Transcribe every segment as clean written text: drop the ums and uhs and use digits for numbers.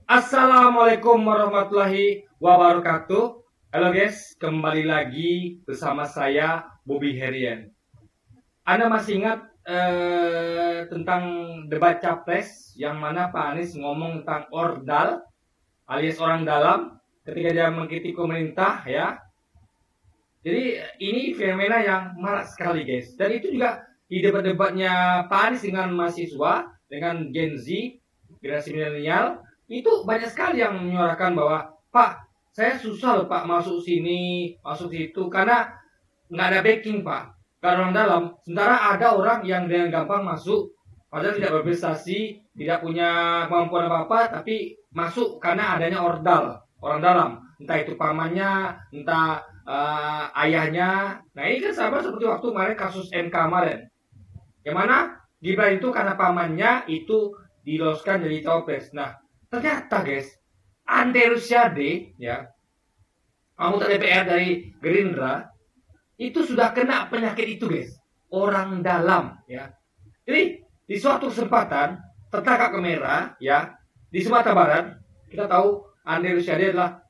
Assalamualaikum warahmatullahi wabarakatuh. Halo guys, kembali lagi bersama saya Bobby Herian. Anda masih ingat tentang debat capres yang mana Pak Anies ngomong tentang ordal alias orang dalam ketika dia mengkritik pemerintah ya. Jadi ini fenomena yang marak sekali guys. Dan itu juga di debat-debatnya Pak Anies dengan mahasiswa, dengan Gen Z, generasi milenial, itu banyak sekali yang menyuarakan bahwa Pak, saya susah loh Pak masuk sini, masuk situ karena nggak ada backing Pak, nggak ada orang dalam. Sementara ada orang yang dengan gampang masuk, padahal tidak berprestasi, tidak punya kemampuan apa-apa, tapi masuk karena adanya ordal, orang dalam, entah itu pamannya, entah ayahnya. Nah ini kan sama seperti waktu kemarin kasus MK kemarin, yang mana Gibran itu karena pamannya itu diloloskan jadi cawapres. Nah ternyata guys, Andre Rosiade ya, anggota DPR dari Gerindra itu sudah kena penyakit itu guys, orang dalam ya. Jadi di suatu kesempatan tertangkap kamera ya di Sumatera Barat. Kita tahu Andre Rosiade adalah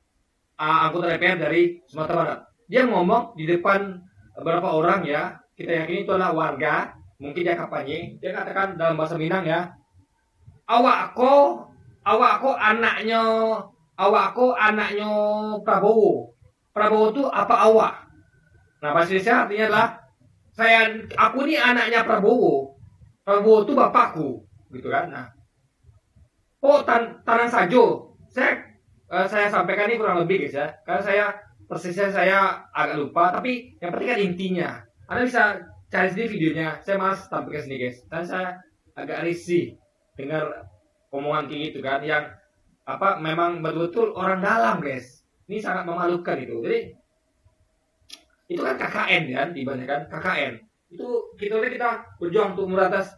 anggota DPR dari Sumatera Barat. Dia ngomong di depan beberapa orang ya, kita yakini itu adalah warga, mungkin dia kampanye. Dia katakan dalam bahasa Minang ya, awakku anaknya Prabowo. Prabowo itu apa awak? Nah bahasa Indonesia artinya adalah aku ini anaknya Prabowo. Prabowo itu bapakku, gitu kan? Nah, tanang sajo. Saya sampaikan ini kurang lebih guys ya, karena persisnya saya agak lupa, tapi yang penting kan intinya. Anda bisa cari sendiri videonya. Saya malas tampilkan sini guys, dan saya agak risih dengar omongan kayak gitu kan, yang memang betul-betul orang dalam guys. Ini sangat memalukan itu. Jadi itu kan KKN kan, dibanyakan KKN. Itu kita berjuang untuk meratas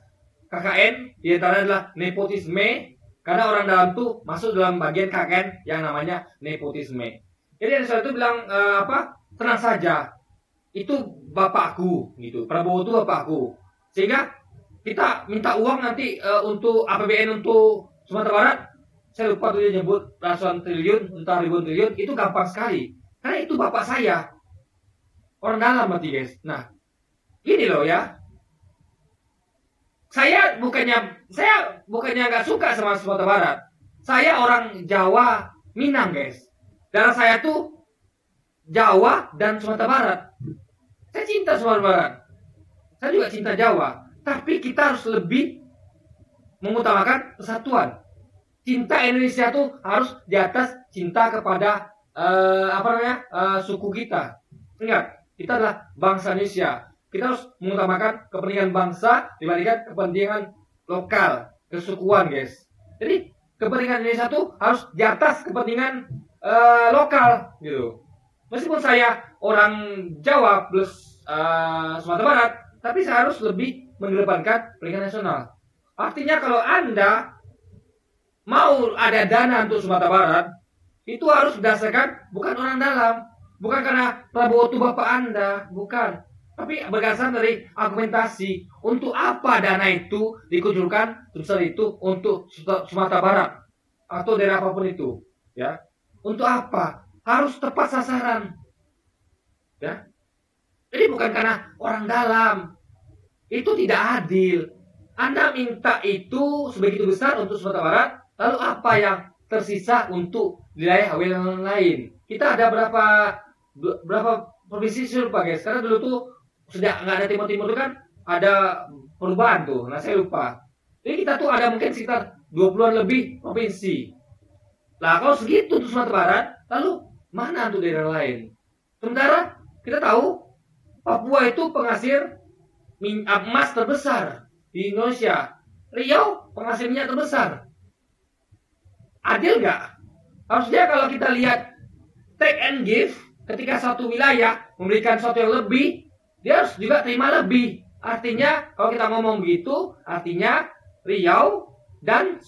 KKN, di antara adalah nepotisme, karena orang dalam tuh masuk dalam bagian KKN yang namanya nepotisme. Jadi yang saya itu bilang tenang saja, itu bapakku gitu, Prabowo itu bapakku, sehingga kita minta uang nanti untuk APBN untuk Sumatera Barat. Saya lupa tuh dia nyebut ratusan triliun, entah ribuan triliun, itu gampang sekali. Karena itu bapak saya. Orang dalam berarti guys. Nah, gini loh ya. Saya bukannya nggak suka sama Sumatera Barat. Saya orang Jawa Minang guys. Darah saya tuh Jawa dan Sumatera Barat. Saya cinta Sumatera Barat. Saya juga cinta Jawa. Tapi kita harus lebih mengutamakan persatuan. Cinta Indonesia tuh harus di atas cinta kepada suku kita. Ingat, kita adalah bangsa Indonesia. Kita harus mengutamakan kepentingan bangsa dibandingkan kepentingan lokal, kesukuan, guys. Jadi kepentingan Indonesia tuh harus di atas kepentingan lokal, gitu. Meskipun saya orang Jawa plus Sumatera Barat, tapi saya harus lebih mengedepankan kepentingan nasional. Artinya kalau Anda mau ada dana untuk Sumatera Barat, itu harus berdasarkan bukan orang dalam, bukan karena Prabowo itu bapak Anda, bukan. Tapi berdasarkan dari argumentasi untuk apa dana itu dikucurkan sebesar itu untuk Sumatera Barat atau daerah apapun itu, ya. Untuk apa? Harus tepat sasaran, ya. Jadi bukan karena orang dalam. Itu tidak adil. Anda minta itu sebegitu besar untuk Sumatera Barat, lalu apa yang tersisa untuk wilayah lain? Kita ada berapa provinsi lupa guys. Karena dulu tuh sejak nggak ada timur-timur itu kan ada perubahan tuh. Nah saya lupa. Jadi kita tuh ada mungkin sekitar 20-an lebih provinsi. Nah kalau segitu untuk Sumatera Barat, lalu mana untuk daerah lain? Sementara kita tahu Papua itu penghasil emas terbesar di Indonesia. Riau penghasil minyak terbesar. Adil nggak? Harusnya kalau kita lihat take and give, ketika satu wilayah memberikan sesuatu yang lebih, dia harus juga terima lebih. Artinya kalau kita ngomong begitu, artinya Riau dan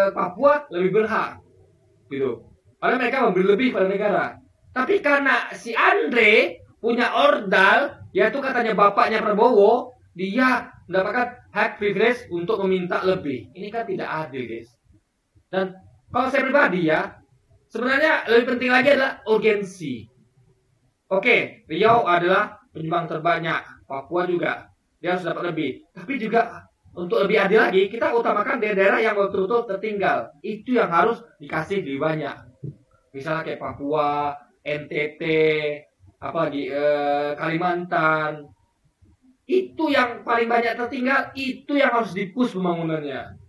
Papua lebih berhak, gitu. Karena mereka memberi lebih pada negara. Tapi karena si Andre punya ordal, yaitu katanya bapaknya Prabowo, dia mendapatkan hak privilege untuk meminta lebih. Ini kan tidak adil, guys. Dan kalau saya pribadi ya, sebenarnya lebih penting lagi adalah urgensi. Oke, Riau adalah penyumbang terbanyak, Papua juga, dia harus dapat lebih. Tapi juga untuk lebih adil lagi, kita utamakan daerah-daerah yang betul-betul tertinggal. Itu yang harus dikasih lebih banyak. Misalnya kayak Papua, NTT, apalagi Kalimantan. Itu yang paling banyak tertinggal, itu yang harus dipush pembangunannya.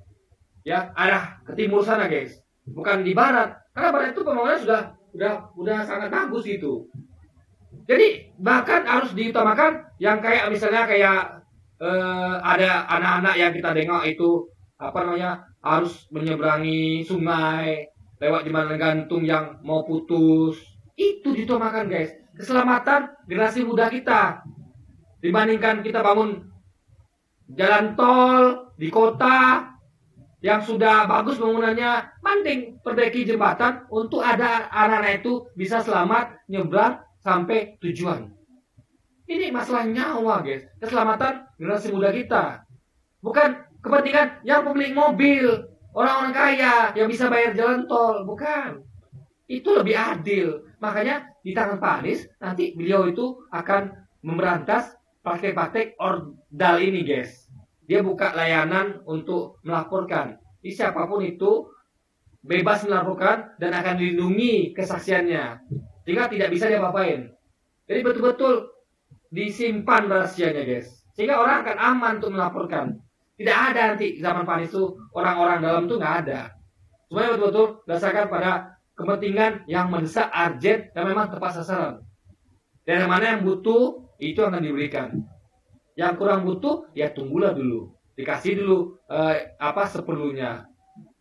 Ya, arah ke timur sana, guys. Bukan di barat. Karena barat itu pembangunan sudah sangat bagus itu. Jadi bahkan harus diutamakan yang kayak misalnya kayak ada anak-anak yang kita dengar itu harus menyeberangi sungai lewat jembatan gantung yang mau putus. Itu diutamakan, guys. Keselamatan generasi muda kita. Dibandingkan kita bangun jalan tol di kota yang sudah bagus bangunannya, mending perbaiki jembatan untuk ada anak-anak itu bisa selamat nyebrang sampai tujuan. Ini masalah nyawa, guys. Keselamatan generasi muda kita. Bukan kepentingan yang pemilik mobil, orang-orang kaya yang bisa bayar jalan tol. Bukan. Itu lebih adil. Makanya di tangan Pak Anies, nanti beliau itu akan memberantas praktek-praktek ordal ini, guys. Dia buka layanan untuk melaporkan. Jadi siapapun itu bebas melaporkan dan akan dilindungi kesaksiannya. Sehingga tidak bisa dia apa-apain. Jadi betul-betul disimpan rahasianya, guys. Sehingga orang akan aman untuk melaporkan. Tidak ada nanti zaman Pak Anies itu orang-orang dalam itu nggak ada. Semuanya betul-betul berdasarkan pada kepentingan yang mendesak, urgent, dan memang tepat sasaran. Dan yang mana yang butuh itu akan diberikan. Yang kurang butuh ya tunggulah dulu, dikasih dulu seperlunya.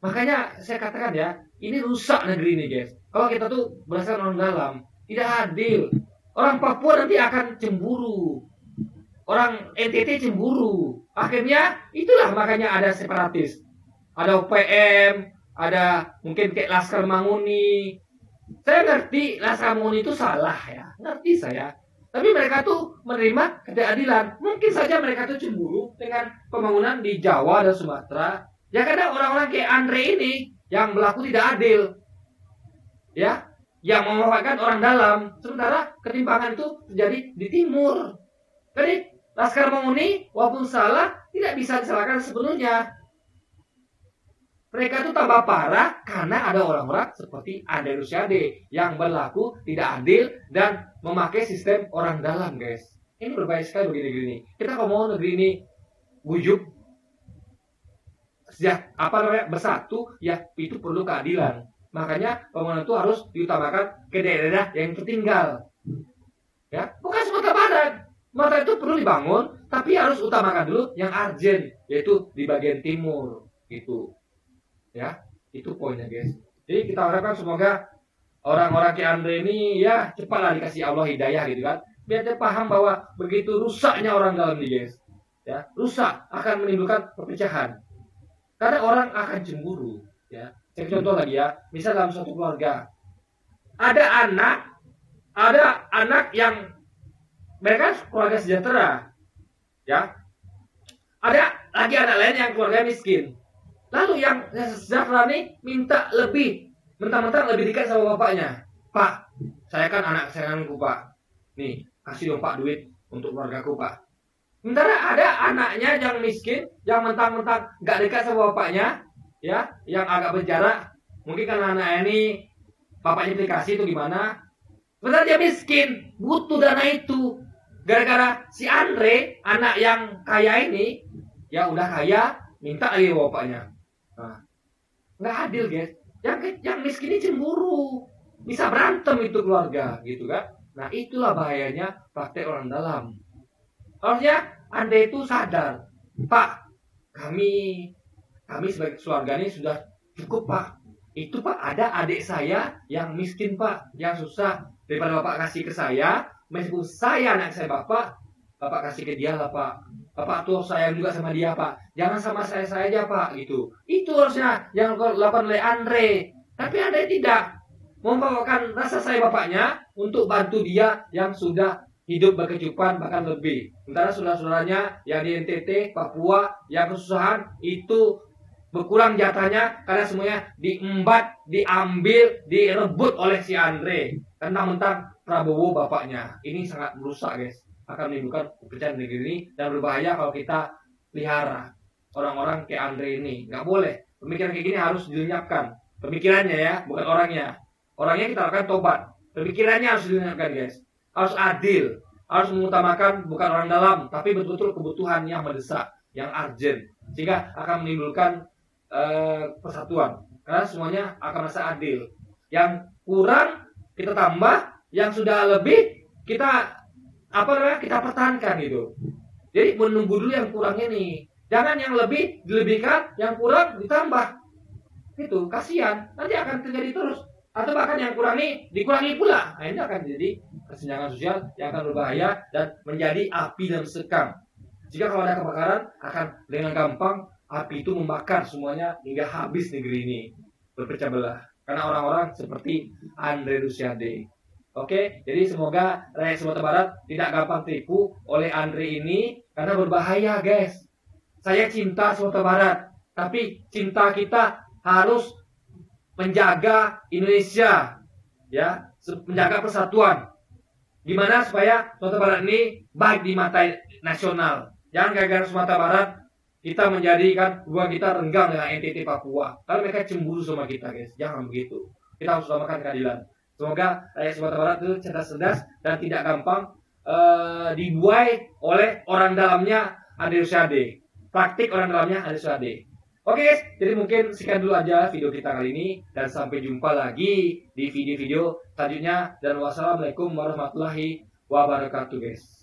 Makanya saya katakan ya, ini rusak negeri ini, guys. Kalau kita tuh berdasarkan orang dalam, tidak adil. Orang Papua nanti akan cemburu, orang NTT cemburu. Akhirnya itulah makanya ada separatis, ada UPM, ada mungkin kayak Laskar Manguni. Saya ngerti Laskar Manguni itu salah ya, ngerti saya. Tapi mereka tuh menerima ketidakadilan. Mungkin saja mereka tuh cemburu dengan pembangunan di Jawa dan Sumatera. Ya karena orang-orang kayak Andre ini yang berlaku tidak adil. Ya, yang memanfaatkan orang dalam. Sementara ketimpangan itu terjadi di timur. Jadi Laskar Manguni walaupun salah tidak bisa disalahkan sepenuhnya. Mereka itu tambah parah karena ada orang-orang seperti Andre Rosiade yang berlaku tidak adil dan memakai sistem orang dalam, guys. Ini berbahaya sekali bagi negeri ini. Kita kalau mau negeri ini wujud bersatu, ya itu perlu keadilan. Makanya pembangunan itu harus diutamakan ke daerah yang tertinggal. Ya, bukan Sumatera Barat. Sumatera itu perlu dibangun, tapi harus utamakan dulu yang urgent, yaitu di bagian timur, gitu. Ya, itu poinnya, guys. Jadi kita harapkan semoga orang-orang kayak Andre ini ya cepatlah dikasih Allah hidayah gitu kan. Biar dia paham bahwa begitu rusaknya orang dalam ini, guys. Ya, rusak akan menimbulkan perpecahan. Karena orang akan cemburu, ya. Saya contoh lagi ya, misal dalam suatu keluarga ada anak yang mereka keluarga sejahtera, ya. Ada lagi anak lain yang keluarga miskin. Lalu yang sejahtera nih minta lebih, mentang-mentang lebih dekat sama bapaknya. Pak, saya kan anak kesayanganku, Pak. Nih, kasih dong Pak duit untuk keluargaku, Pak. Sementara ada anaknya yang miskin, yang mentang-mentang nggak dekat sama bapaknya, ya, yang agak berjarak. Mungkin karena anaknya ini bapaknya dikasih itu gimana? Sementara dia miskin, butuh dana itu. Gara-gara si Andre, anak yang kaya ini, ya udah kaya, minta lagi bapaknya. Nah, nggak adil, guys. Yang miskin ini cemburu, bisa berantem itu keluarga, gitu kan? Nah, itulah bahayanya praktek orang dalam. Harusnya Anda itu sadar, Pak, kami sebagai keluarga ini sudah cukup, Pak. Itu Pak, ada adik saya yang miskin, Pak, yang susah. Daripada Bapak kasih ke saya, meskipun saya anak saya Bapak kasih ke dia lah, Pak. Bapak tuh sayang juga sama dia, Pak. Jangan sama saya aja, Pak, gitu. Itu harusnya yang dilakukan oleh Andre. Tapi Andre tidak membawakan rasa sayang bapaknya untuk bantu dia yang sudah hidup berkecukupan bahkan lebih. Sementara saudara-saudaranya yang di NTT, Papua, yang kesusahan itu berkurang jatahnya karena semuanya diembat, diambil, direbut oleh si Andre. Tentang Prabowo bapaknya. Ini sangat merusak, guys. Akan menimbulkan perpecahan negeri ini dan berbahaya kalau kita pelihara orang-orang kayak Andre ini. Nggak boleh. Pemikiran kayak gini harus dilenyapkan. Pemikirannya ya, bukan orangnya. Orangnya kita lakukan tobat. Pemikirannya harus dilenyapkan, guys. Harus adil. Harus mengutamakan bukan orang dalam, tapi betul-betul kebutuhan yang mendesak, yang urgent. Sehingga akan menimbulkan persatuan. Karena semuanya akan merasa adil. Yang kurang kita tambah, yang sudah lebih kita kita pertahankan gitu. Jadi menunggu dulu yang kurangnya nih. Jangan yang lebih dilebihkan, yang kurang ditambah. Itu kasihan, nanti akan terjadi terus. Atau bahkan yang kurang nih dikurangi pula. Nah, ini akan jadi kesenjangan sosial yang akan berbahaya dan menjadi api dan sekam. Jika kalau ada kebakaran, akan dengan gampang api itu membakar semuanya hingga habis negeri ini, berpecah belah. Karena orang-orang seperti Andre Rosiade. Oke, jadi semoga rakyat Sumatera Barat tidak gampang tipu oleh Andre ini karena berbahaya, guys. Saya cinta Sumatera Barat, tapi cinta kita harus menjaga Indonesia, ya, menjaga persatuan. Gimana supaya Sumatera Barat ini baik di mata nasional. Jangan gara-gara Sumatera Barat kita menjadikan hubungan kita renggang dengan NTT Papua. Kalau mereka cemburu sama kita, guys. Jangan begitu. Kita harus utamakan keadilan. Semoga rakyat Sumatera Barat itu cerdas-cerdas dan tidak gampang dibuai oleh orang dalamnya Andre Rosiade. Praktik orang dalamnya Andre Rosiade. Oke, guys, jadi mungkin sekian dulu aja video kita kali ini. Dan sampai jumpa lagi di video-video selanjutnya. Dan wassalamualaikum warahmatullahi wabarakatuh, guys.